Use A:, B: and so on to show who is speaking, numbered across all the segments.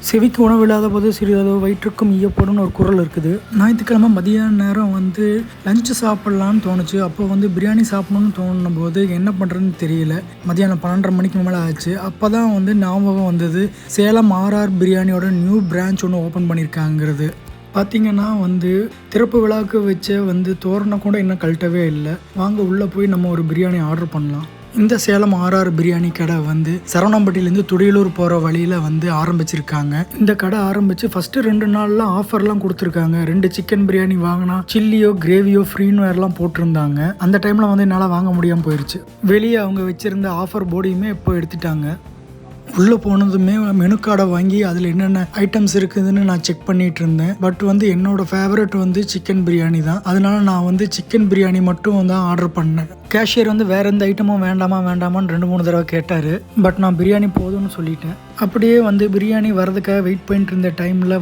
A: செவிக்கு உணவு இல்லாத போது சிறிதளவு வயிற்றுக்கும் ஈயப்படும்னு ஒரு குறள் இருக்குது. ஞாயிற்றுக்கிழமை மதியான நேரம் லஞ்சு சாப்பிட்லான்னு தோணுச்சு. அப்போ பிரியாணி சாப்பிடணும்னு தோணுன போது என்ன பண்ணுறதுன்னு தெரியல. மதியானம் 12:30 மணிக்கு மேலே ஆச்சு. அப்போ தான் ஞாபகம் வந்தது, சேலம் ஆர்ஆர் பிரியாணியோட நியூ பிரான்ச் ஒன்று ஓப்பன் பண்ணியிருக்காங்கிறது. பார்த்திங்கன்னா திறப்பு விழாவுக்கு வச்ச தோரணை கூட இன்னும் கழட்டவே இல்லை. வாங்க உள்ளே போய் நம்ம ஒரு பிரியாணி ஆர்டர் பண்ணலாம். இந்த சேலம் ஆர்ஆர் பிரியாணி கடை சரவணம்பட்டியிலேருந்து துடியலூர் போகிற வழியில் ஆரம்பிச்சிருக்காங்க. இந்த கடை ஆரம்பித்து ஃபஸ்ட்டு 2 நாள்லாம் ஆஃபர்லாம் கொடுத்துருக்காங்க. 2 சிக்கன் பிரியாணி வாங்கினா சில்லியோ கிரேவியோ ஃப்ரீன்னு வேறெல்லாம் போட்டிருந்தாங்க. அந்த டைமில் என்னால் வாங்க முடியாமல் போயிடுச்சு. வெளியே அவங்க வச்சுருந்த ஆஃபர் போர்டையுமே இப்போ எடுத்துட்டாங்க. உள்ளே போனதுமே மெனு கார்டை வாங்கி அதில் என்னென்ன ஐட்டம்ஸ் இருக்குதுன்னு நான் செக் பண்ணிகிட்டு இருந்தேன். பட் என்னோடய ஃபேவரட் சிக்கன் பிரியாணி தான். அதனால நான் சிக்கன் பிரியாணி மட்டும் தான் ஆர்டர் பண்ணேன். கேஷியர் வேறு எந்த ஐட்டமும் வேண்டாமான்னு 2-3 தடவை கேட்டார். பட் நான் பிரியாணி போதும்னு சொல்லிட்டேன். அப்படியே பிரியாணி வரதுக்காக வெயிட் பண்ணிட்டு இருந்த டைமில்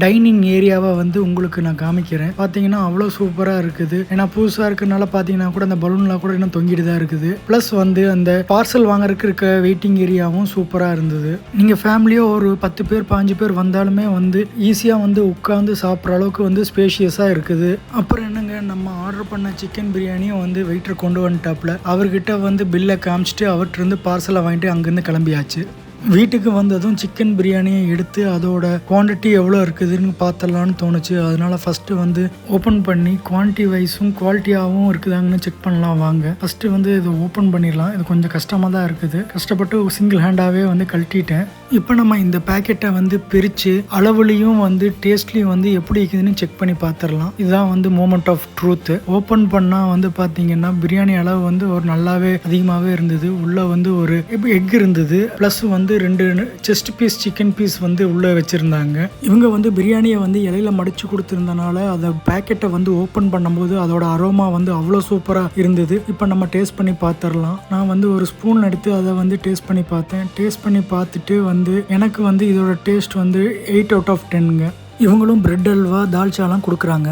A: டைனிங் ஏரியாவை உங்களுக்கு நான் காமிக்கிறேன். பார்த்தீங்கன்னா அவ்வளோ சூப்பராக இருக்குது. ஏன்னா புதுசாக இருக்கிறனால பார்த்தீங்கன்னா கூட அந்த பலூன்லாம் கூட இன்னும் தொங்கிட்டு தான் இருக்குது. ப்ளஸ் அந்த பார்சல் வாங்குறதுக்கு இருக்க வெயிட்டிங் ஏரியாவும் சூப்பராக இருந்தது. நீங்கள் ஃபேமிலியோ ஒரு 10 பேர் 15 பேர் வந்தாலுமே ஈஸியாக உட்காந்து சாப்பிட்ற அளவுக்கு ஸ்பேஷியஸாக இருக்குது. அப்புறம் என்னங்க, நம்ம ஆர்டர் பண்ண சிக்கன் பிரியாணியும் வெயிட்டர் கொண்டு வந்துட்டாப்புல. அவர்கிட்ட பில்லை காமிச்சிட்டு அவர்கிட்ட பார்சலை வாங்கிட்டு அங்கேருந்து கிளம்பியாச்சு. வீட்டுக்கு வந்ததும் சிக்கன் பிரியாணியை எடுத்து அதோட குவான்டிட்டி எவ்வளோ இருக்குதுன்னு பார்த்தலான்னு தோணுச்சு. அதனால ஃபஸ்ட்டு ஓப்பன் பண்ணி குவான்டிட்டி வைஸும் குவாலிட்டியாகவும் இருக்குதாங்கன்னு செக் பண்ணலாம் வாங்க. ஃபஸ்ட்டு இதை ஓப்பன் பண்ணிடலாம். இது கொஞ்சம் கஷ்டமாக தான் இருக்குது. கஷ்டப்பட்டு சிங்கிள் ஹேண்டாகவே கழட்டிட்டேன். இப்போ நம்ம இந்த பேக்கெட்டை பிரித்து அளவுலையும் டேஸ்ட்லேயும் எப்படி இருக்குதுன்னு செக் பண்ணி பார்த்துடலாம். இதுதான் மோமெண்ட் ஆஃப் ட்ரூத். ஓப்பன் பண்ணால் பார்த்தீங்கன்னா பிரியாணி அளவு ஒரு நல்லாவே அதிகமாகவே இருந்தது. உள்ளே ஒரு எக் இருந்தது. Plus 2 chest piece chicken piece உள்ளே வச்சுருந்தாங்க. இவங்க பிரியாணியை இலையில மடித்து கொடுத்துருந்தனால அதை பேக்கெட்டை ஓப்பன் பண்ணும்போது அதோட அரோமா அவ்வளோ சூப்பராக இருந்தது. இப்போ நம்ம டேஸ்ட் பண்ணி பார்த்துடலாம். நான் ஒரு ஸ்பூன் எடுத்து அதை டேஸ்ட் பண்ணி பார்த்தேன். டேஸ்ட் பண்ணி பார்த்துட்டு எனக்கு இதோட டேஸ்ட் 8 out of 10ங்க. இவங்களும் பிரெட் அல்வா தால்ச்சாலாம் கொடுக்குறாங்க.